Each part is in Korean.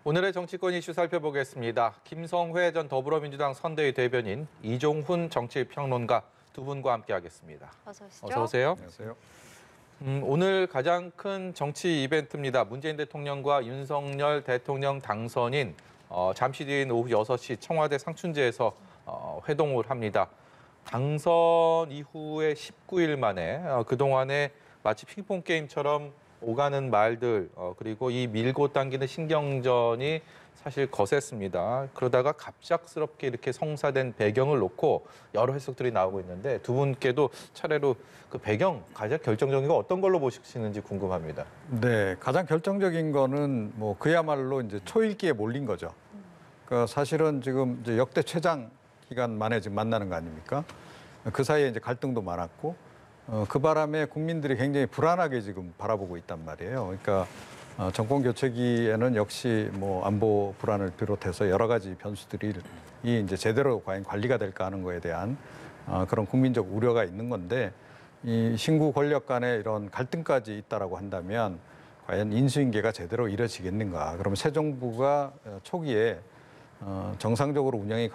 오늘의 정치권 이슈 살펴보겠습니다. 김성회 전 더불어민주당 선대위 대변인, 이종훈 정치평론가 두 분과 함께하겠습니다. 어서 오시죠. 어서 오세요. 안녕하세요. 오늘 가장 큰 정치 이벤트입니다. 문재인 대통령과 윤석열 대통령 당선인 잠시 뒤인 오후 6시 청와대 상춘제에서 회동을 합니다. 당선 이후에 19일 만에 그동안에 마치 핑퐁 게임처럼 오가는 말들 그리고 이 밀고 당기는 신경전이 사실 거셌습니다. 그러다가 갑작스럽게 이렇게 성사된 배경을 놓고 여러 해석들이 나오고 있는데 두 분께도 차례로 그 배경 가장 결정적인 거 어떤 걸로 보시는지 궁금합니다. 네, 가장 결정적인 거는 뭐 그야말로 이제 초읽기에 몰린 거죠. 그러니까 사실은 지금 이제 역대 최장 기간 만에 지금 만나는 거 아닙니까? 그 사이에 이제 갈등도 많았고 그 바람에 국민들이 굉장히 불안하게 지금 바라보고 있단 말이에요. 그러니까 정권 교체기에는 역시 뭐 안보 불안을 비롯해서 여러 가지 변수들이 이제 제대로 과연 관리가 될까 하는 거에 대한 그런 국민적 우려가 있는 건데 이 신구 권력 간의 이런 갈등까지 있다라고 한다면 과연 인수인계가 제대로 이루어지겠는가? 그러면 새 정부가 초기에 정상적으로 운영이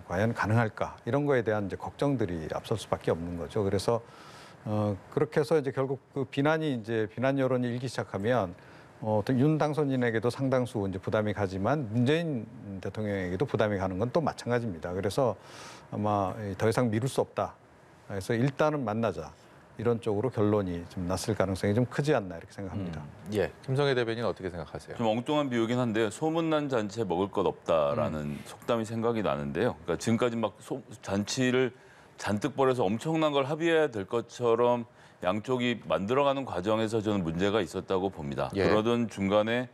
과연 가능할까? 이런 거에 대한 이제 걱정들이 앞설 수밖에 없는 거죠. 그래서 그렇게 해서 이제 결국 그 비난 여론이 일기 시작하면 윤 당선인에게도 상당수 이제 부담이 가지만 문재인 대통령에게도 부담이 가는 건 또 마찬가지입니다. 그래서 아마 더 이상 미룰 수 없다. 그래서 일단은 만나자. 이런 쪽으로 결론이 좀 났을 가능성이 좀 크지 않나 이렇게 생각합니다. 예, 김성회 대변인 어떻게 생각하세요? 좀 엉뚱한 비유긴 한데 소문난 잔치에 먹을 것 없다라는 속담이 생각이 나는데요. 그러니까 지금까지 막 잔치를 잔뜩 벌여서 엄청난 걸 합의해야 될 것처럼 양쪽이 만들어가는 과정에서 저는 문제가 있었다고 봅니다. 예. 그러던 중간에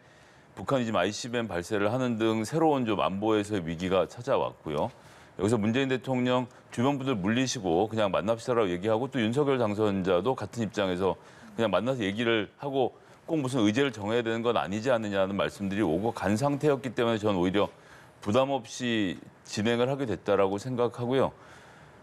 북한이 지금 ICBM 발사를 하는 등 새로운 좀 안보에서의 위기가 찾아왔고요. 여기서 문재인 대통령 주변 분들 물리시고 그냥 만납시다라고 얘기하고 또 윤석열 당선자도 같은 입장에서 그냥 만나서 얘기를 하고 꼭 무슨 의제를 정해야 되는 건 아니지 않느냐는 말씀들이 오고 간 상태였기 때문에 저는 오히려 부담 없이 진행을 하게 됐다라고 생각하고요.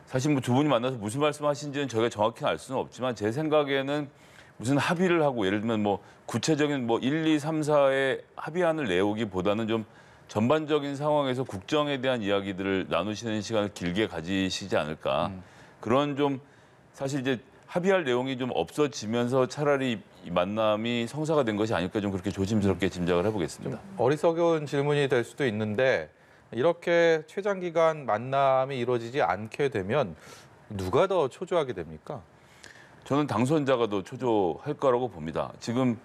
사실 뭐 두 분이 만나서 무슨 말씀하신지는 저희가 정확히 알 수는 없지만 제 생각에는 무슨 합의를 하고 예를 들면 뭐 구체적인 뭐 1, 2, 3, 4에 합의안을 내오기보다는 좀 전반적인 상황에서 국정에 대한 이야기들을 나누시는 시간을 길게 가지시지 않을까. 그런 좀 사실 이제 합의할 내용이 좀 없어지면서 차라리 이 만남이 성사가 된 것이 아닐까 좀 그렇게 조심스럽게 짐작을 해보겠습니다. 어리석은 질문이 될 수도 있는데 이렇게 최장기간 만남이 이루어지지 않게 되면 누가 더 초조하게 됩니까? 저는 당선자가 더 초조할 거라고 봅니다. 지금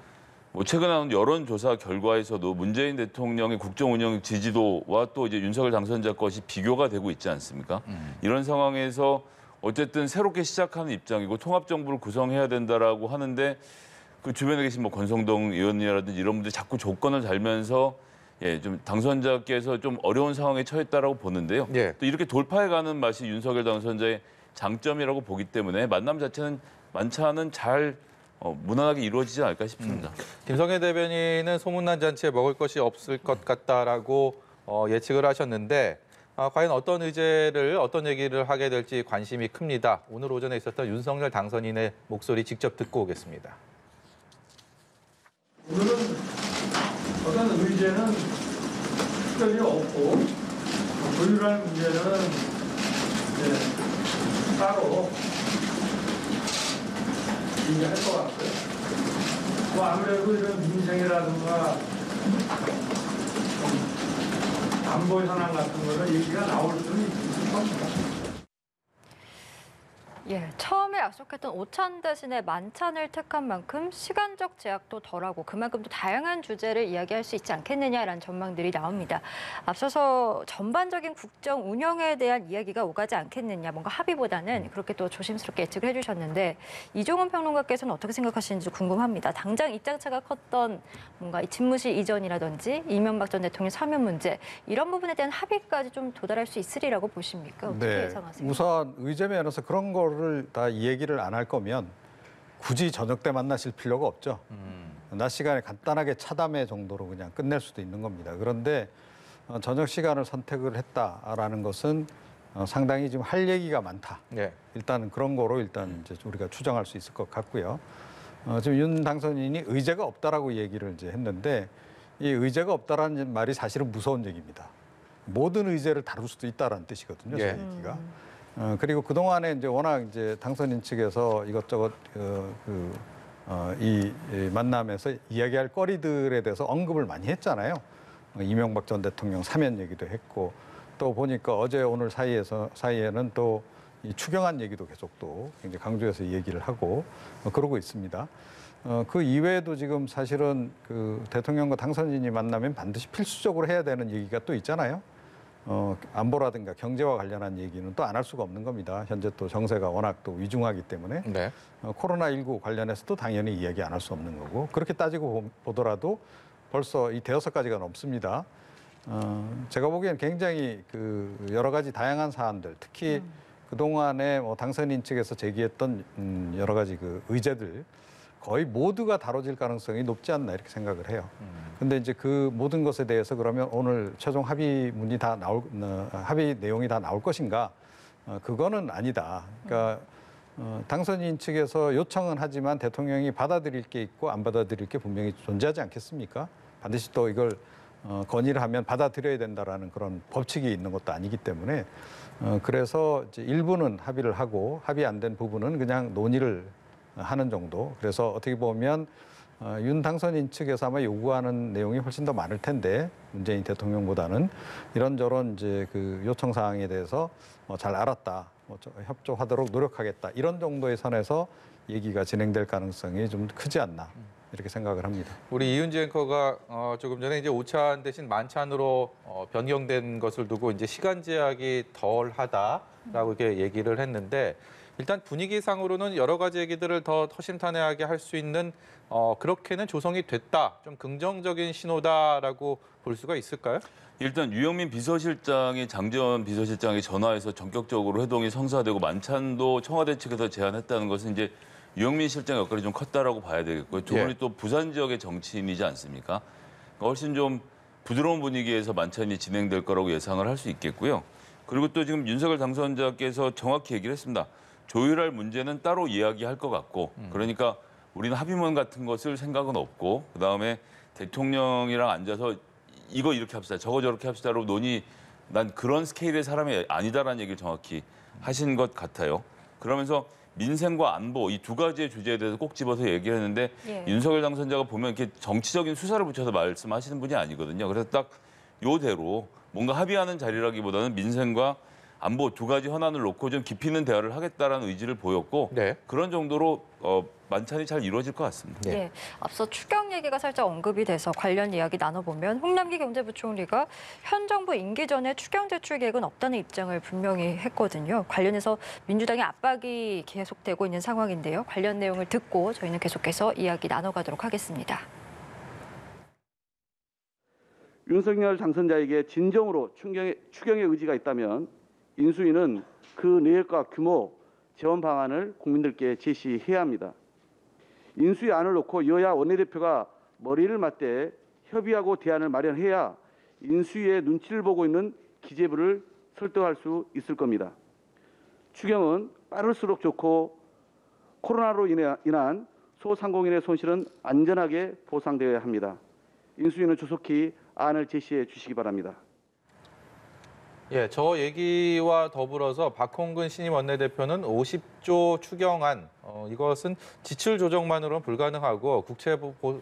뭐 최근 나온 여론조사 결과에서도 문재인 대통령의 국정 운영 지지도와 또 이제 윤석열 당선자 것이 비교가 되고 있지 않습니까? 이런 상황에서 어쨌든 새롭게 시작하는 입장이고 통합정부를 구성해야 된다라고 하는데 그 주변에 계신 뭐 권성동 의원이라든지 이런 분들이 자꾸 조건을 달면서 좀 당선자께서 좀 어려운 상황에 처했다라고 보는데요. 예. 또 이렇게 돌파해가는 맛이 윤석열 당선자의 장점이라고 보기 때문에 만남 자체는 만찬은 잘 무난하게 이루어지지 않을까 싶습니다. 김성회 대변인은 소문난 잔치에 먹을 것이 없을 것 같다라고 예측을 하셨는데 과연 어떤 의제를 어떤 얘기를 하게 될지 관심이 큽니다. 오늘 오전에 있었던 윤석열 당선인의 목소리 직접 듣고 오겠습니다. 오늘은 어떤 의제는 특별히 없고 조율할 문제는 따로 얘기할 것 같고요. 뭐 아무래도 이런 민생이라든가 안보 현안 같은 거는 얘기가 나올 수는 있을 겁니다. 예, 처음에 약속했던 오찬 대신에 만찬을 택한 만큼 시간적 제약도 덜하고 그만큼 또 다양한 주제를 이야기할 수 있지 않겠느냐라는 전망들이 나옵니다. 앞서서 전반적인 국정 운영에 대한 이야기가 오가지 않겠느냐, 뭔가 합의보다는 그렇게 또 조심스럽게 예측을 해주셨는데 이종훈 평론가께서는 어떻게 생각하시는지 궁금합니다. 당장 입장차가 컸던 뭔가 이 집무실 이전이라든지 이명박 전 대통령 사면 문제 이런 부분에 대한 합의까지 좀 도달할 수 있으리라고 보십니까? 어떻게 예상하세요? 우선 의제 면에서 그런 거를 다 이 얘기를 안 할 거면 굳이 저녁 때 만나실 필요가 없죠. 낮 시간에 간단하게 차담회 정도로 그냥 끝낼 수도 있는 겁니다. 그런데 저녁 시간을 선택을 했다라는 것은 상당히 지금 할 얘기가 많다. 네. 일단 그런 거로 일단 이제 우리가 추정할 수 있을 것 같고요. 지금 윤 당선인이 의제가 없다라고 얘기를 이제 했는데 이 의제가 없다라는 말이 사실은 무서운 얘기입니다. 모든 의제를 다룰 수도 있다라는 뜻이거든요. 예. 저 얘기가. 그리고 그 동안에 이제 워낙 이제 당선인 측에서 이것저것 이 만남에서 이야기할 거리들에 대해서 언급을 많이 했잖아요. 이명박 전 대통령 사면 얘기도 했고 또 보니까 어제 오늘 사이에는 또 이 추경안 얘기도 계속 또 굉장히 강조해서 얘기를 하고 그러고 있습니다. 그 이외에도 지금 사실은 그 대통령과 당선인이 만나면 반드시 필수적으로 해야 되는 얘기가 또 있잖아요. 안보라든가 경제와 관련한 얘기는 또 안 할 수가 없는 겁니다. 현재 또 정세가 워낙 또 위중하기 때문에 네. 코로나19 관련해서도 당연히 이야기 안 할 수 없는 거고 그렇게 따지고 보더라도 벌써 이 5가지가 넘습니다. 제가 보기엔 굉장히 그 여러 가지 다양한 사안들, 특히 그동안에 뭐 당선인 측에서 제기했던 여러 가지 그 의제들 거의 모두가 다뤄질 가능성이 높지 않나 이렇게 생각을 해요. 근데 이제 그 모든 것에 대해서 그러면 오늘 최종 합의 내용이 다 나올 것인가? 그거는 아니다. 그러니까 당선인 측에서 요청은 하지만 대통령이 받아들일 게 있고 안 받아들일 게 분명히 존재하지 않겠습니까? 반드시 또 이걸 건의를 하면 받아들여야 된다라는 그런 법칙이 있는 것도 아니기 때문에 그래서 이제 일부는 합의를 하고 합의 안 된 부분은 그냥 논의를 하는 정도. 그래서 어떻게 보면 윤 당선인 측에서 아마 요구하는 내용이 훨씬 더 많을 텐데 문재인 대통령보다는 이런저런 이제 그 요청 사항에 대해서 잘 알았다, 협조하도록 노력하겠다 이런 정도의 선에서 얘기가 진행될 가능성이 좀 크지 않나 이렇게 생각을 합니다. 우리 이은지 앵커가 조금 전에 이제 오찬 대신 만찬으로 변경된 것을 두고 이제 시간 제약이 덜하다라고 이렇게 얘기를 했는데. 일단 분위기상으로는 여러 가지 얘기들을 더 허심탄회하게 할 수 있는 그렇게는 조성이 됐다. 좀 긍정적인 신호다라고 볼 수가 있을까요? 일단 유영민 비서실장이 장재원 비서실장이 전화해서 전격적으로 회동이 성사되고 만찬도 청와대 측에서 제안했다는 것은 이제 유영민 실장 역할이 좀 컸다라고 봐야 되겠고요. 두 분이 또 부산 지역의 정치인이지 않습니까? 그러니까 훨씬 좀 부드러운 분위기에서 만찬이 진행될 거라고 예상을 할 수 있겠고요. 그리고 또 지금 윤석열 당선자께서 정확히 얘기를 했습니다. 조율할 문제는 따로 이야기할 것 같고 그러니까 우리는 합의문 같은 것을 생각은 없고 그다음에 대통령이랑 앉아서 이거 이렇게 합시다 저거 저렇게 합시다로 논의 난 그런 스케일의 사람이 아니다라는 얘기를 정확히 하신 것 같아요. 그러면서 민생과 안보 이 두 가지의 주제에 대해서 꼭 집어서 얘기를 했는데 윤석열 당선자가 보면 이렇게 정치적인 수사를 붙여서 말씀하시는 분이 아니거든요. 그래서 딱 요대로 뭔가 합의하는 자리라기보다는 민생과 안보 두 가지 현안을 놓고 좀 깊이 있는 대화를 하겠다라는 의지를 보였고 그런 정도로 만찬이 잘 이루어질 것 같습니다. 네. 앞서 추경 얘기가 살짝 언급이 돼서 관련 이야기 나눠보면 홍남기 경제부총리가 현 정부 임기 전에 추경 제출 계획은 없다는 입장을 분명히 했거든요. 관련해서 민주당의 압박이 계속되고 있는 상황인데요. 관련 내용을 듣고 저희는 계속해서 이야기 나눠가도록 하겠습니다. 윤석열 당선자에게 진정으로 추경의 의지가 있다면 인수위는 그 내역과 규모, 재원 방안을 국민들께 제시해야 합니다. 인수위 안을 놓고 여야 원내대표가 머리를 맞대 협의하고 대안을 마련해야 인수위의 눈치를 보고 있는 기재부를 설득할 수 있을 겁니다. 추경은 빠를수록 좋고 코로나로 인한 소상공인의 손실은 안전하게 보상되어야 합니다. 인수위는 조속히 안을 제시해 주시기 바랍니다. 예, 저 얘기와 더불어서 박홍근 신임 원내대표는 50조 추경안 이것은 지출 조정만으로는 불가능하고 국채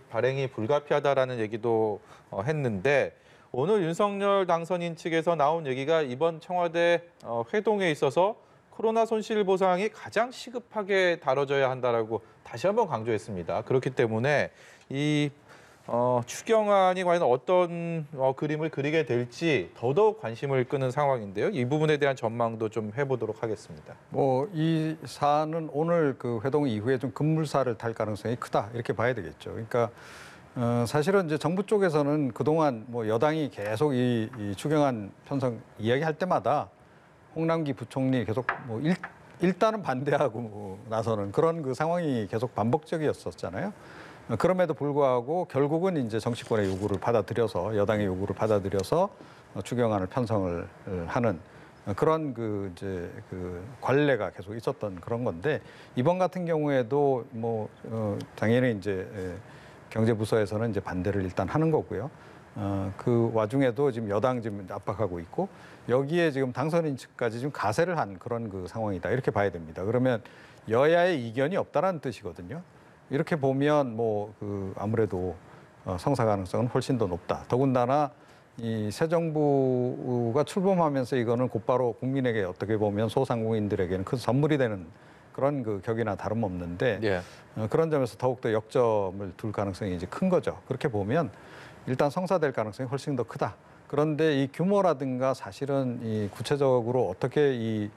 발행이 불가피하다라는 얘기도 했는데 오늘 윤석열 당선인 측에서 나온 얘기가 이번 청와대 회동에 있어서 코로나 손실 보상이 가장 시급하게 다뤄져야 한다라고 다시 한번 강조했습니다. 그렇기 때문에 이 추경안이 과연 어떤 그림을 그리게 될지 더더욱 관심을 끄는 상황인데요. 이 부분에 대한 전망도 좀 해보도록 하겠습니다. 이 사안은 오늘 그 회동 이후에 좀 급물살을 탈 가능성이 크다 이렇게 봐야 되겠죠. 그러니까 사실은 이제 정부 쪽에서는 그동안 여당이 계속 이 추경안 편성 이야기할 때마다 홍남기 부총리 계속 일단은 반대하고 나서는 그런 그 상황이 계속 반복적이었었잖아요. 그럼에도 불구하고 결국은 이제 정치권의 요구를 받아들여서 여당의 요구를 받아들여서 추경안을 편성을 하는 그런 그 관례가 계속 있었던 그런 건데 이번 같은 경우에도 당연히 이제 경제부서에서는 이제 반대를 일단 하는 거고요. 그 와중에도 지금 여당 지금 압박하고 있고 여기에 지금 당선인 측까지 지금 가세를 한 그런 그 상황이다 이렇게 봐야 됩니다. 그러면 여야의 이견이 없다라는 뜻이거든요. 이렇게 보면 뭐 그 아무래도 성사 가능성은 훨씬 더 높다. 더군다나 이 새 정부가 출범하면서 이거는 곧바로 국민에게 어떻게 보면 소상공인들에게는 큰 선물이 되는 그런 그 격이나 다름없는데 예. 그런 점에서 더욱더 역점을 둘 가능성이 이제 큰 거죠. 그렇게 보면 일단 성사될 가능성이 훨씬 더 크다. 그런데 이 규모라든가 사실은 이 구체적으로 어떻게 이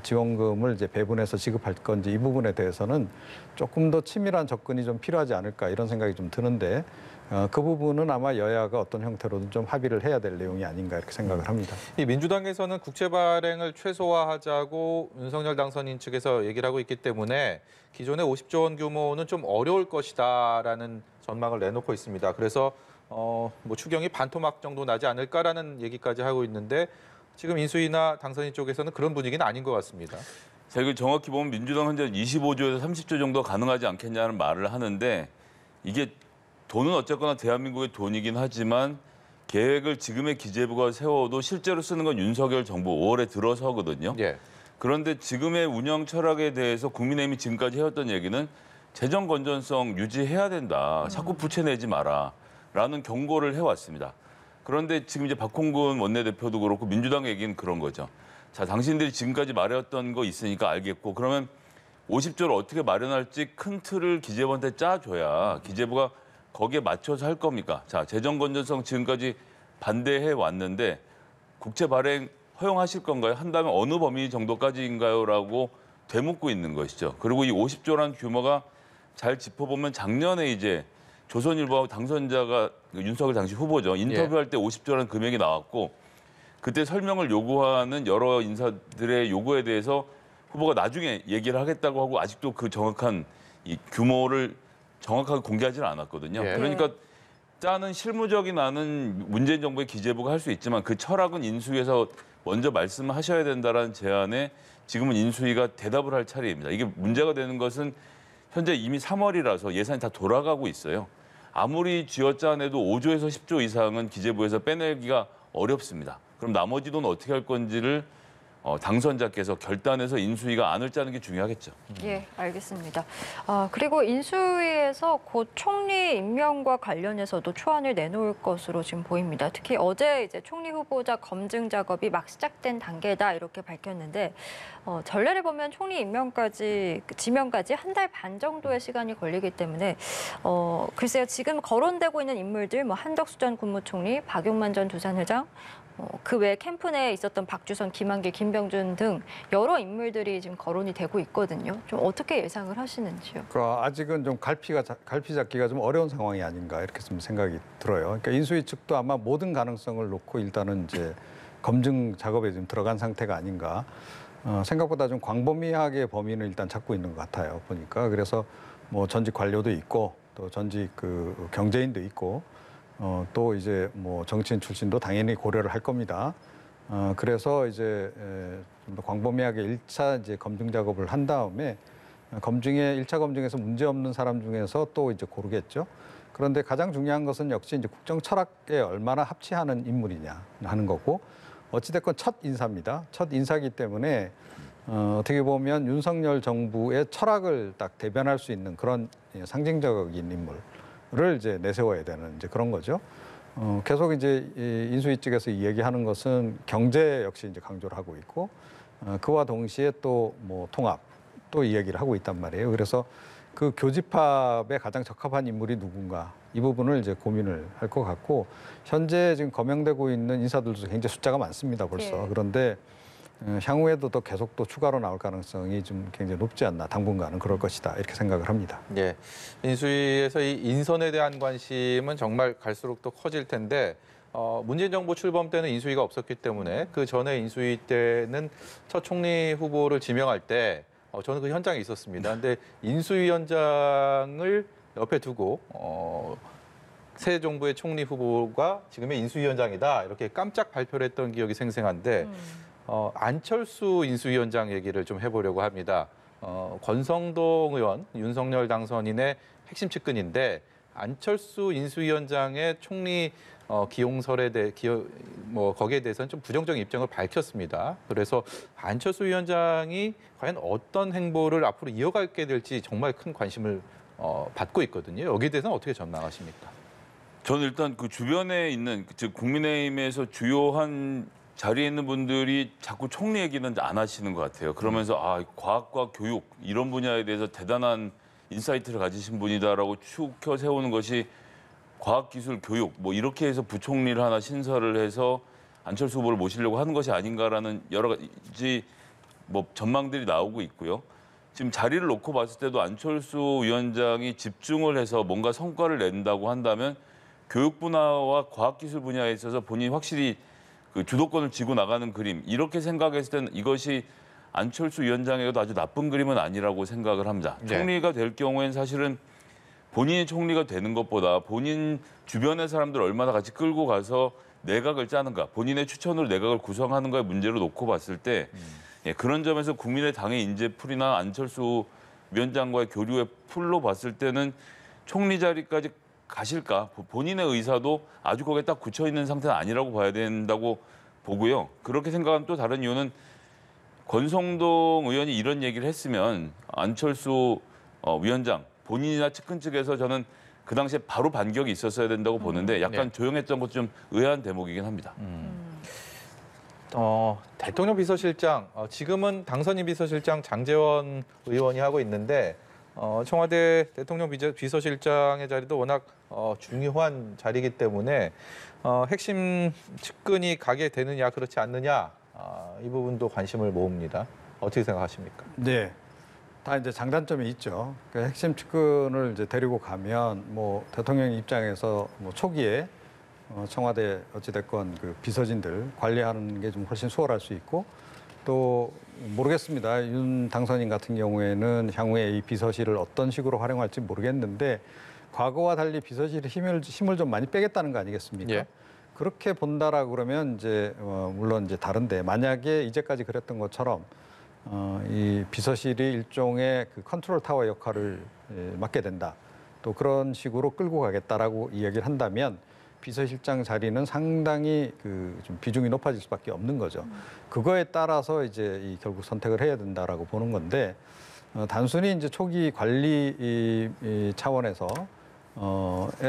지원금을 이제 배분해서 지급할 건지 이 부분에 대해서는 조금 더 치밀한 접근이 좀 필요하지 않을까 이런 생각이 좀 드는데 그 부분은 아마 여야가 어떤 형태로든 좀 합의를 해야 될 내용이 아닌가 이렇게 생각을 합니다. 이 민주당에서는 국채 발행을 최소화하자고 윤석열 당선인 측에서 얘기를 하고 있기 때문에 기존의 50조 원 규모는 좀 어려울 것이다라는 전망을 내놓고 있습니다. 그래서 뭐 추경이 반토막 정도 나지 않을까라는 얘기까지 하고 있는데 지금 인수위나 당선인 쪽에서는 그런 분위기는 아닌 것 같습니다. 자, 이거 정확히 보면 민주당 현재 25조에서 30조 정도 가능하지 않겠냐는 말을 하는데 이게 돈은 어쨌거나 대한민국의 돈이긴 하지만 계획을 지금의 기재부가 세워도 실제로 쓰는 건 윤석열 정부 5월에 들어서거든요. 예. 그런데 지금의 운영 철학에 대해서 국민의힘이 지금까지 해왔던 얘기는 재정 건전성 유지해야 된다. 자꾸 부채 내지 마라. 라는 경고를 해왔습니다. 그런데 지금 이제 박홍근 원내대표도 그렇고 민주당 얘기는 그런 거죠. 자, 당신들이 지금까지 말해왔던 거 있으니까 알겠고 그러면 50조를 어떻게 마련할지 큰 틀을 기재부한테 짜줘야 기재부가 거기에 맞춰서 할 겁니까? 자, 재정 건전성 지금까지 반대해 왔는데 국채 발행 허용하실 건가요? 한다면 어느 범위 정도까지인가요? 라고 되묻고 있는 것이죠. 그리고 이 50조라는 규모가 잘 짚어보면 작년에 이제 조선일보 당선자가 윤석열 당시 후보죠. 인터뷰할 때 50조라는 금액이 나왔고 그때 설명을 요구하는 여러 인사들의 요구에 대해서 후보가 나중에 얘기를 하겠다고 하고 아직도 그 정확한 이 규모를 정확하게 공개하지는 않았거든요. 예. 그러니까 짜는 실무적인 안은 문재인 정부의 기재부가 할 수 있지만 그 철학은 인수위에서 먼저 말씀하셔야 된다라는 제안에 지금은 인수위가 대답을 할 차례입니다. 이게 문제가 되는 것은 현재 이미 3월이라서 예산이 다 돌아가고 있어요. 아무리 쥐어짜내도 5조에서 10조 이상은 기재부에서 빼내기가 어렵습니다. 그럼 나머지 돈 어떻게 할 건지를 당선자께서 결단해서 인수위가 안을 짜는 게 중요하겠죠. 예, 알겠습니다. 그리고 인수위에서 곧 총리 임명과 관련해서도 초안을 내놓을 것으로 지금 보입니다. 특히 어제 이제 총리 후보자 검증 작업이 막 시작된 단계다 이렇게 밝혔는데 전례를 보면 총리 임명까지 지명까지 한 달 반 정도의 시간이 걸리기 때문에 글쎄요 지금 거론되고 있는 인물들 뭐 한덕수 전 국무총리, 박용만 전 두산회장 그 외에 캠프 내에 있었던 박주선, 김한길, 김병준 등 여러 인물들이 지금 거론이 되고 있거든요. 좀 어떻게 예상을 하시는지요? 아직은 좀 갈피 잡기가 좀 어려운 상황이 아닌가 이렇게 좀 생각이 들어요. 그러니까 인수위 측도 아마 모든 가능성을 놓고 일단은 이제 검증 작업에 좀 들어간 상태가 아닌가. 생각보다 좀 광범위하게 범위는 일단 잡고 있는 것 같아요. 보니까 그래서 뭐 전직 관료도 있고 또 전직 그 경제인도 있고. 또 이제 뭐 정치인 출신도 당연히 고려를 할 겁니다. 그래서 이제 좀 더 광범위하게 1차 이제 검증 작업을 한 다음에 검증에 1차 검증에서 문제 없는 사람 중에서 또 이제 고르겠죠. 그런데 가장 중요한 것은 역시 이제 국정 철학에 얼마나 합치하는 인물이냐 하는 거고 어찌됐건 첫 인사입니다. 첫 인사기 때문에 어떻게 보면 윤석열 정부의 철학을 딱 대변할 수 있는 그런 상징적인 인물. 를 이제 내세워야 되는 이제 그런 거죠. 계속 이제 인수위 측에서 얘기하는 것은 경제 역시 이제 강조를 하고 있고 그와 동시에 또 뭐 통합 또 이야기를 하고 있단 말이에요. 그래서 그 교집합에 가장 적합한 인물이 누군가 이 부분을 이제 고민을 할 것 같고 현재 지금 거명되고 있는 인사들도 굉장히 숫자가 많습니다. 벌써. 네. 그런데 향후에도 또 계속 또 추가로 나올 가능성이 좀 굉장히 높지 않나 당분간은 그럴 것이다 이렇게 생각을 합니다. 예, 인수위에서 이 인선에 대한 관심은 정말 갈수록 더 커질 텐데 문재인 정부 출범 때는 인수위가 없었기 때문에 그 전에 인수위 때는 첫 총리 후보를 지명할 때 저는 그 현장에 있었습니다. 근데 인수위원장을 옆에 두고 새 정부의 총리 후보가 지금의 인수위원장이다 이렇게 깜짝 발표를 했던 기억이 생생한데 안철수 인수위원장 얘기를 좀 해보려고 합니다. 권성동 의원, 윤석열 당선인의 핵심 측근인데 안철수 인수위원장의 총리 기용설에 대해 거기에 대해서는 좀 부정적인 입장을 밝혔습니다. 그래서 안철수 위원장이 과연 어떤 행보를 앞으로 이어가게 될지 정말 큰 관심을 받고 있거든요. 여기에 대해서는 어떻게 전망하십니까? 저는 일단 그 주변에 있는 즉 국민의힘에서 주요한 자리에 있는 분들이 자꾸 총리 얘기는 안 하시는 것 같아요. 그러면서 과학과 교육 이런 분야에 대해서 대단한 인사이트를 가지신 분이다라고 추켜 세우는 것이 과학기술 교육 뭐 이렇게 해서 부총리를 하나 신설을 해서 안철수 후보를 모시려고 하는 것이 아닌가라는 여러 가지 뭐 전망들이 나오고 있고요. 지금 자리를 놓고 봤을 때도 안철수 위원장이 집중을 해서 뭔가 성과를 낸다고 한다면 교육 분야와 과학기술 분야에 있어서 본인이 확실히 그 주도권을 쥐고 나가는 그림 이렇게 생각했을 때는 이것이 안철수 위원장에게도 아주 나쁜 그림은 아니라고 생각을 합니다. 네. 총리가 될 경우에는 사실은 본인이 총리가 되는 것보다 본인 주변의 사람들 얼마나 같이 끌고 가서 내각을 짜는가, 본인의 추천으로 내각을 구성하는가의 문제로 놓고 봤을 때 그런 점에서 국민의당의 인재풀이나 안철수 위원장과의 교류의 풀로 봤을 때는 총리 자리까지 가실까? 본인의 의사도 아주 거기에 딱 굳혀 있는 상태는 아니라고 봐야 된다고 보고요. 그렇게 생각하면 또 다른 이유는 권성동 의원이 이런 얘기를 했으면 안철수 위원장 본인이나 측근 측에서 저는 그 당시에 바로 반격이 있었어야 된다고 보는데 약간 조용했던 것도 좀 의아한 대목이긴 합니다. 대통령 비서실장, 지금은 당선인 비서실장 장제원 의원이 하고 있는데 청와대 대통령 비서실장의 자리도 워낙 중요한 자리이기 때문에 핵심 측근이 가게 되느냐 그렇지 않느냐 이 부분도 관심을 모읍니다. 어떻게 생각하십니까? 네. 다 이제 장단점이 있죠. 그 핵심 측근을 이제 데리고 가면 뭐 대통령 입장에서 뭐 초기에 청와대 어찌됐건 그 비서진들 관리하는 게 좀 훨씬 수월할 수 있고 또 모르겠습니다. 윤 당선인 같은 경우에는 향후에 이 비서실을 어떤 식으로 활용할지 모르겠는데 과거와 달리 비서실의 힘을 좀 많이 빼겠다는 거 아니겠습니까? 예. 그렇게 본다라 그러면 이제 물론 이제 다른데 만약에 이제까지 그랬던 것처럼 이 비서실이 일종의 그 컨트롤 타워 역할을 맡게 된다. 또 그런 식으로 끌고 가겠다라고 이야기를 한다면 비서실장 자리는 상당히 그 좀 비중이 높아질 수밖에 없는 거죠. 그거에 따라서 이제 결국 선택을 해야 된다라고 보는 건데 단순히 이제 초기 관리 차원에서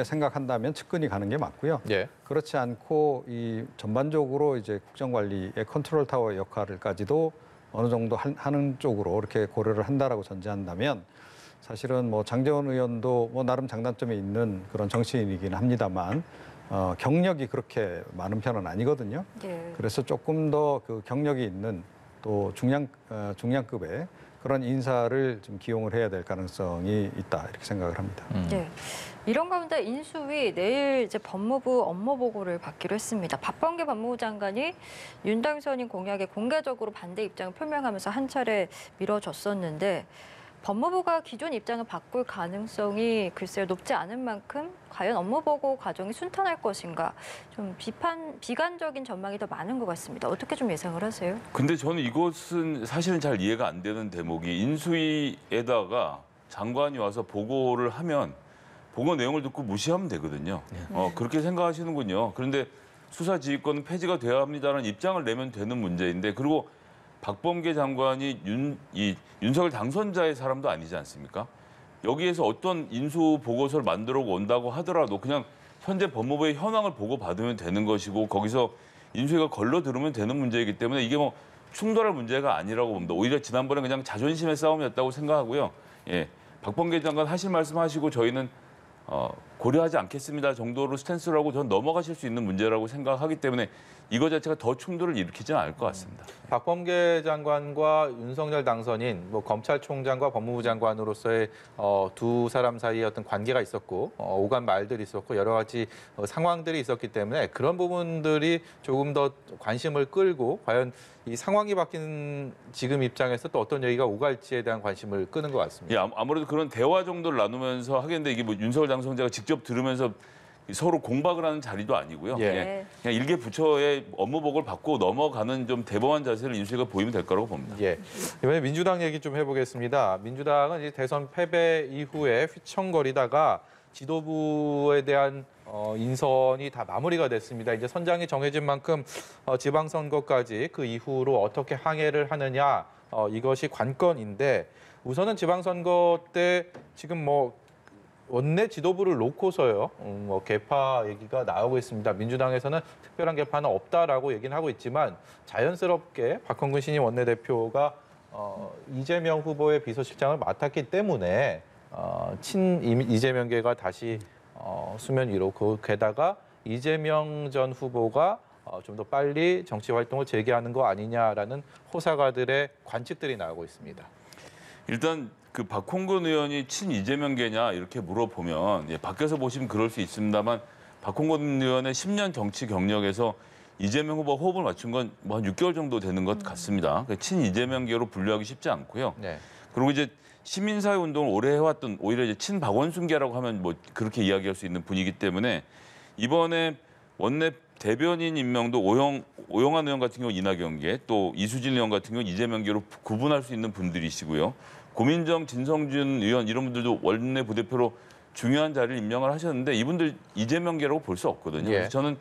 생각한다면 측근이 가는 게 맞고요. 예. 그렇지 않고 이 전반적으로 이제 국정관리의 컨트롤 타워 역할을까지도 어느 정도 하는 쪽으로 이렇게 고려를 한다라고 전제한다면 사실은 뭐 장제원 의원도 뭐 나름 장단점이 있는 그런 정치인이긴 합니다만 경력이 그렇게 많은 편은 아니거든요. 예. 그래서 조금 더 그 경력이 있는 또 중량급의 그런 인사를 좀 기용을 해야 될 가능성이 있다 이렇게 생각을 합니다. 네. 이런 가운데 인수위 내일 이제 법무부 업무 보고를 받기로 했습니다. 박범계 법무부 장관이 윤 당선인 공약에 공개적으로 반대 입장을 표명하면서 한 차례 미뤄졌었는데 법무부가 기존 입장을 바꿀 가능성이 글쎄요 높지 않은 만큼 과연 업무 보고 과정이 순탄할 것인가 좀 비관적인 전망이 더 많은 것 같습니다. 어떻게 좀 예상을 하세요? 근데 저는 이것은 사실은 잘 이해가 안 되는 대목이 인수위에다가 장관이 와서 보고를 하면 보고 내용을 듣고 무시하면 되거든요. 그렇게 생각하시는군요. 그런데 수사지휘권은 폐지가 돼야 합니다라는 입장을 내면 되는 문제인데 그리고 박범계 장관이 윤석열 당선자의 사람도 아니지 않습니까? 여기에서 어떤 인수 보고서를 만들어 온다고 하더라도 그냥 현재 법무부의 현황을 보고 받으면 되는 것이고 거기서 인수위가 걸러 들으면 되는 문제이기 때문에 이게 뭐 충돌할 문제가 아니라고 봅니다. 오히려 지난번에 그냥 자존심의 싸움이었다고 생각하고요. 예, 박범계 장관 하실 말씀하시고 저희는 고려하지 않겠습니다 정도로 스탠스를 하고 전 넘어가실 수 있는 문제라고 생각하기 때문에 이거 자체가 더 충돌을 일으키지는 않을 것 같습니다. 박범계 장관과 윤석열 당선인, 뭐 검찰총장과 법무부 장관으로서의 두 사람 사이에 어떤 관계가 있었고 오간 말들이 있었고 여러 가지 상황들이 있었기 때문에 그런 부분들이 조금 더 관심을 끌고 과연 이 상황이 바뀐 지금 입장에서 또 어떤 얘기가 오갈지에 대한 관심을 끄는 것 같습니다. 예, 아무래도 그런 대화 정도를 나누면서 하겠는데 이게 뭐 윤석열 당선자가 직접 들으면서 서로 공박을 하는 자리도 아니고요. 예. 그냥 일개 부처의 업무 보고를 받고 넘어가는 좀 대범한 자세를 인수위가 보이면 될 거라고 봅니다. 예. 이번에 민주당 얘기 좀 해보겠습니다. 민주당은 이제 대선 패배 이후에 휘청거리다가 지도부에 대한 인선이 다 마무리가 됐습니다. 이제 선장이 정해진 만큼 지방선거까지 그 이후로 어떻게 항해를 하느냐 이것이 관건인데 우선은 지방선거 때 지금 뭐 원내 지도부를 놓고서요, 뭐 개파 얘기가 나오고 있습니다. 민주당에서는 특별한 개파는 없다라고 얘기는 하고 있지만 자연스럽게 박홍근 신임 원내대표가 이재명 후보의 비서실장을 맡았기 때문에 친 이재명계가 다시 수면 위로 게다가 이재명 전 후보가 좀 더 빨리 정치 활동을 재개하는 거 아니냐라는 호사가들의 관측들이 나오고 있습니다. 일단 그 박홍근 의원이 친 이재명계냐 이렇게 물어보면 밖에서 보시면 그럴 수 있습니다만 박홍근 의원의 10년 정치 경력에서 이재명 후보 호흡을 맞춘 건 뭐 한 6개월 정도 되는 것 같습니다. 친 이재명계로 분류하기 쉽지 않고요. 네. 그리고 이제 시민사회 운동을 오래 해왔던 오히려 이제 친 박원순계라고 하면 뭐 그렇게 이야기할 수 있는 분이기 때문에 이번에 원내 대변인 임명도 오영환 의원 같은 경우 이낙연계 또 이수진 의원 같은 경우 이재명계로 구분할 수 있는 분들이시고요. 고민정, 진성준 의원 이런 분들도 원내 부대표로 중요한 자리를 임명을 하셨는데 이분들 이재명계라고 볼 수 없거든요. 예. 그래서 저는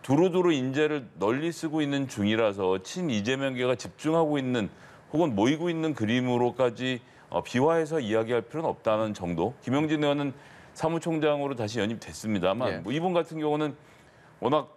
두루두루 인재를 널리 쓰고 있는 중이라서 친 이재명계가 집중하고 있는 혹은 모이고 있는 그림으로까지 비화해서 이야기할 필요는 없다는 정도. 김영진 의원은 사무총장으로 다시 연임됐습니다만 예. 뭐 이분 같은 경우는 워낙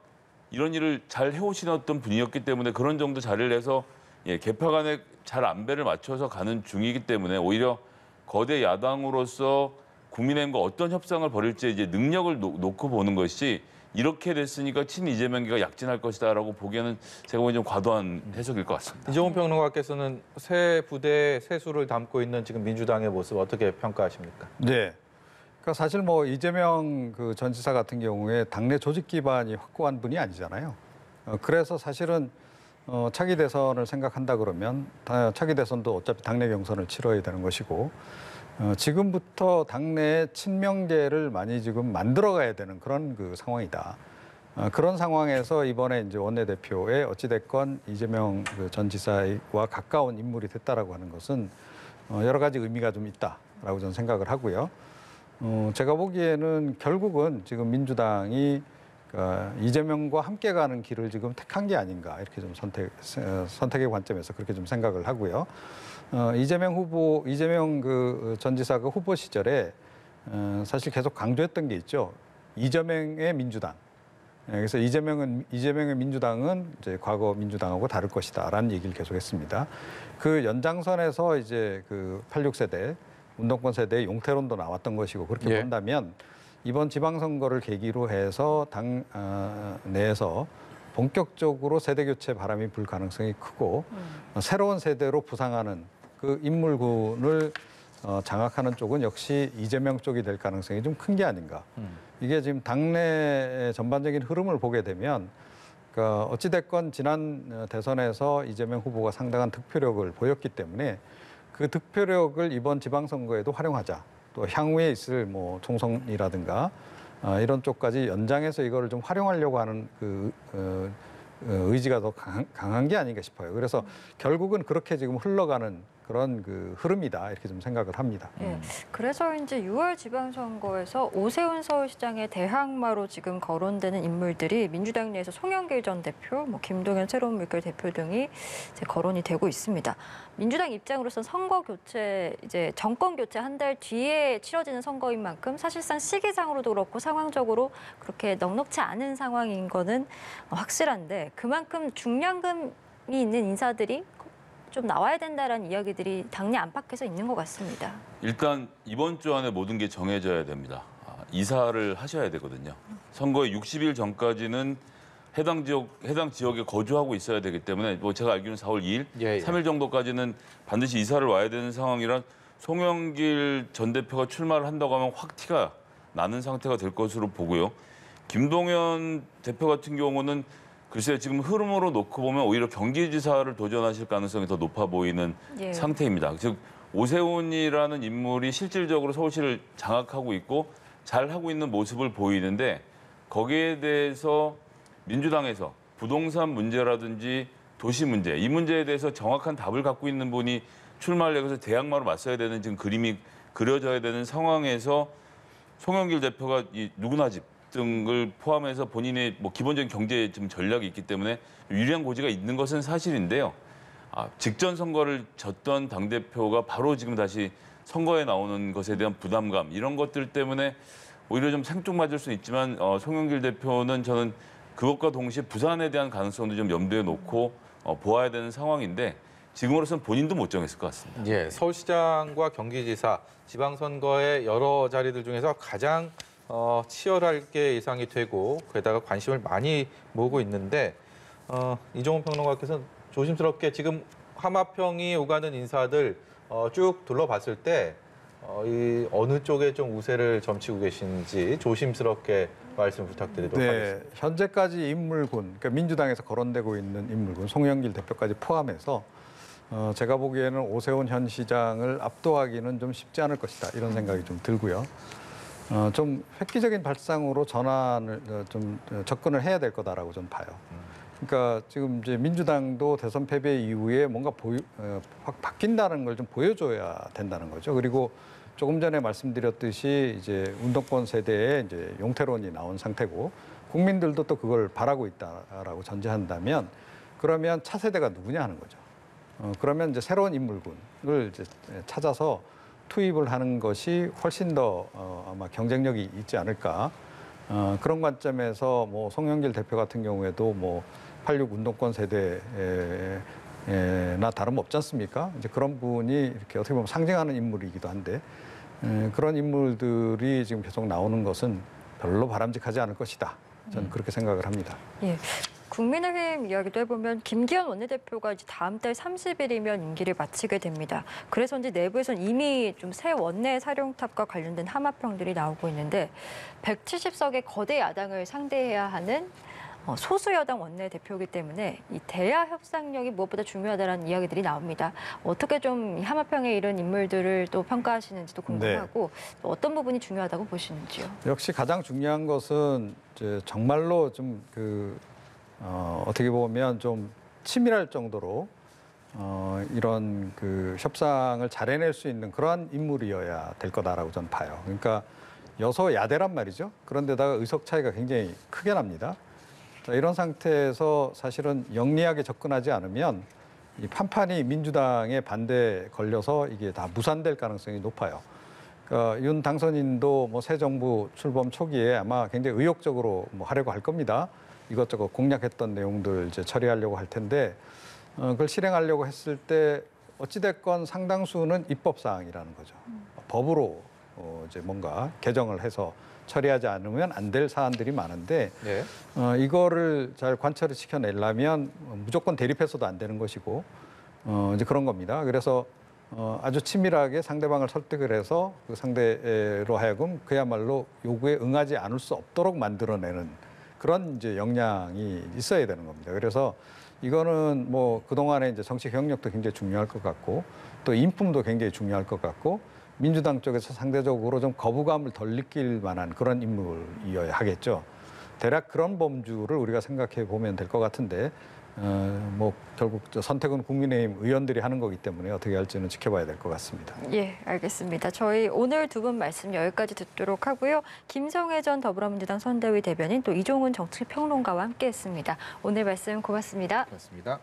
이런 일을 잘 해오시던 분이었기 때문에 그런 정도 자리를 내서 개파 간에 잘 안배를 맞춰서 가는 중이기 때문에 오히려 거대 야당으로서 국민의힘과 어떤 협상을 벌일지 이제 능력을 놓고 보는 것이 이렇게 됐으니까 친 이재명계가 약진할 것이다라고 보기에는 제가 보기엔 좀 과도한 해석일 것 같습니다. 이종훈 평론가께서는 새 부대 새 수를 담고 있는 지금 민주당의 모습 어떻게 평가하십니까? 네. 그러니까 사실 뭐 이재명 그 전 지사 같은 경우에 당내 조직 기반이 확고한 분이 아니잖아요. 그래서 사실은 차기 대선을 생각한다 그러면 차기 대선도 어차피 당내 경선을 치러야 되는 것이고 지금부터 당내에 친명계를 많이 지금 만들어가야 되는 그런 그 상황이다. 그런 상황에서 이번에 이제 원내대표에 어찌됐건 이재명 그 전 지사와 가까운 인물이 됐다라고 하는 것은 여러 가지 의미가 좀 있다라고 저는 생각을 하고요. 제가 보기에는 결국은 지금 민주당이 이재명과 함께 가는 길을 지금 택한 게 아닌가 이렇게 좀 선택의 관점에서 그렇게 좀 생각을 하고요. 이재명 그 전 지사가 후보 시절에 사실 계속 강조했던 게 있죠. 이재명의 민주당. 그래서 이재명의 민주당은 이제 과거 민주당하고 다를 것이다라는 얘기를 계속했습니다. 그 연장선에서 이제 그 86세대 운동권 세대의 용태론도 나왔던 것이고 그렇게 예. 본다면 이번 지방선거를 계기로 해서 당 내에서 본격적으로 세대 교체 바람이 불 가능성이 크고 새로운 세대로 부상하는 그 인물군을 장악하는 쪽은 역시 이재명 쪽이 될 가능성이 좀 큰 게 아닌가. 이게 지금 당내 전반적인 흐름을 보게 되면 그러니까 어찌됐건 지난 대선에서 이재명 후보가 상당한 득표력을 보였기 때문에 그 득표력을 이번 지방선거에도 활용하자. 또 향후에 있을 뭐 총선이라든가 이런 쪽까지 연장해서 이거를 좀 활용하려고 하는 그 의지가 더 강한 게 아닌가 싶어요. 그래서 결국은 그렇게 지금 흘러가는 그런 그 흐름이다 이렇게 좀 생각을 합니다. 예. 그래서 이제 6월 지방선거에서 오세훈 서울시장의 대항마로 지금 거론되는 인물들이 민주당 내에서 송영길 전 대표, 뭐 김동연 새로운 물결 대표 등이 이제 거론이 되고 있습니다. 민주당 입장으로서는 선거 교체, 이제 정권 교체 한 달 뒤에 치러지는 선거인 만큼 사실상 시기상으로도 그렇고 상황적으로 그렇게 넉넉지 않은 상황인 거는 확실한데 그만큼 중량감이 있는 인사들이 좀 나와야 된다라는 이야기들이 당내 안팎에서 있는 것 같습니다. 일단 이번 주 안에 모든 게 정해져야 됩니다. 이사를 하셔야 되거든요. 선거에 60일 전까지는 해당 지역에 거주하고 있어야 되기 때문에 뭐 제가 알기로는 4월 2일, 예. 3일 정도까지는 반드시 이사를 와야 되는 상황이라 송영길 전 대표가 출마를 한다고 하면 확 티가 나는 상태가 될 것으로 보고요. 김동연 대표 같은 경우는 글쎄 지금 흐름으로 놓고 보면 오히려 경기지사를 도전하실 가능성이 더 높아 보이는 예. 상태입니다. 즉 오세훈이라는 인물이 실질적으로 서울시를 장악하고 있고 잘하고 있는 모습을 보이는데 거기에 대해서 민주당에서 부동산 문제라든지 도시 문제, 이 문제에 대해서 정확한 답을 갖고 있는 분이 출마를 해서 대항마로 맞서야 되는 지금 그림이 그려져야 되는 상황에서 송영길 대표가 이 누구나 집 등을 포함해서 본인의 뭐 기본적인 경제 좀 전략이 있기 때문에 유리한 고지가 있는 것은 사실인데요. 직전 선거를 졌던 당대표가 바로 지금 다시 선거에 나오는 것에 대한 부담감 이런 것들 때문에 오히려 좀 생뚱맞을 수 있지만 송영길 대표는 저는 그것과 동시에 부산에 대한 가능성도 좀 염두에 놓고 보아야 되는 상황인데 지금으로서는 본인도 못 정했을 것 같습니다. 예, 서울시장과 경기지사, 지방선거의 여러 자리들 중에서 가장 치열하게 예상이 되고 게다가 관심을 많이 모으고 있는데 이종훈 평론가께서는 조심스럽게 지금 하마평이 오가는 인사들 쭉 둘러봤을 때 이 어느 쪽에 좀 우세를 점치고 계신지 조심스럽게 말씀 부탁드리도록 하겠습니다. 현재까지 인물군, 그러니까 민주당에서 거론되고 있는 인물군, 송영길 대표까지 포함해서 제가 보기에는 오세훈 현 시장을 압도하기는 좀 쉽지 않을 것이다 이런 생각이 좀 들고요. 좀 획기적인 발상으로 전환을 좀 접근을 해야 될 거다라고 좀 봐요. 그러니까 지금 이제 민주당도 대선 패배 이후에 뭔가 확 바뀐다는 걸 좀 보여줘야 된다는 거죠. 그리고 조금 전에 말씀드렸듯이 이제 운동권 세대에 이제 용태론이 나온 상태고 국민들도 또 그걸 바라고 있다라고 전제한다면 그러면 차세대가 누구냐 하는 거죠. 그러면 이제 새로운 인물군을 이제 찾아서 투입을 하는 것이 훨씬 더 아마 경쟁력이 있지 않을까. 그런 관점에서 뭐 송영길 대표 같은 경우에도 뭐 86 운동권 세대나 다름없지 않습니까? 이제 그런 분이 이렇게 어떻게 보면 상징하는 인물이기도 한데 그런 인물들이 지금 계속 나오는 것은 별로 바람직하지 않을 것이다. 저는 그렇게 생각을 합니다. 예. 국민의힘 이야기도 해보면 김기현 원내대표가 이제 다음 달 30일이면 임기를 마치게 됩니다. 그래서인지 내부에서는 이미 좀 새 원내 사령탑과 관련된 하마평들이 나오고 있는데 170석의 거대 야당을 상대해야 하는 소수 여당 원내대표이기 때문에 이 대야 협상력이 무엇보다 중요하다는 이야기들이 나옵니다. 어떻게 좀 이 하마평에 이른 인물들을 또 평가하시는지도 궁금하고 또 어떤 부분이 중요하다고 보시는지요? 역시 가장 중요한 것은 이제 정말로 좀 어떻게 보면 좀 치밀할 정도로 이런 그 협상을 잘 해낼 수 있는 그러한 인물이어야 될 거다라고 저는 봐요. 그러니까 여소야대란 말이죠. 그런데다가 의석 차이가 굉장히 크게 납니다. 자, 이런 상태에서 사실은 영리하게 접근하지 않으면 이 판판이 민주당의 반대에 걸려서 이게 다 무산될 가능성이 높아요. 그러니까 윤 당선인도 뭐 새 정부 출범 초기에 아마 굉장히 의욕적으로 뭐 하려고 할 겁니다. 이것저것 공략했던 내용들 이제 처리하려고 할 텐데 그걸 실행하려고 했을 때 어찌됐건 상당수는 입법 사항이라는 거죠. 법으로 이제 뭔가 개정을 해서 처리하지 않으면 안 될 사안들이 많은데 네. 이거를 잘 관철을 시켜내려면 무조건 대립해서도 안 되는 것이고 이제 그런 겁니다. 그래서 아주 치밀하게 상대방을 설득을 해서 그 상대로 하여금 그야말로 요구에 응하지 않을 수 없도록 만들어내는 그런 이제 역량이 있어야 되는 겁니다. 그래서 이거는 뭐 그동안에 이제 정치 경력도 굉장히 중요할 것 같고 또 인품도 굉장히 중요할 것 같고 민주당 쪽에서 상대적으로 좀 거부감을 덜 느낄 만한 그런 인물이어야 하겠죠. 대략 그런 범주를 우리가 생각해 보면 될 것 같은데 뭐 결국 선택은 국민의힘 의원들이 하는 거기 때문에 어떻게 할지는 지켜봐야 될 것 같습니다. 예, 알겠습니다. 저희 오늘 두 분 말씀 여기까지 듣도록 하고요. 김성애 전 더불어민주당 선대위 대변인 또 이종훈 정치평론가와 함께했습니다. 오늘 말씀 고맙습니다. 고맙습니다.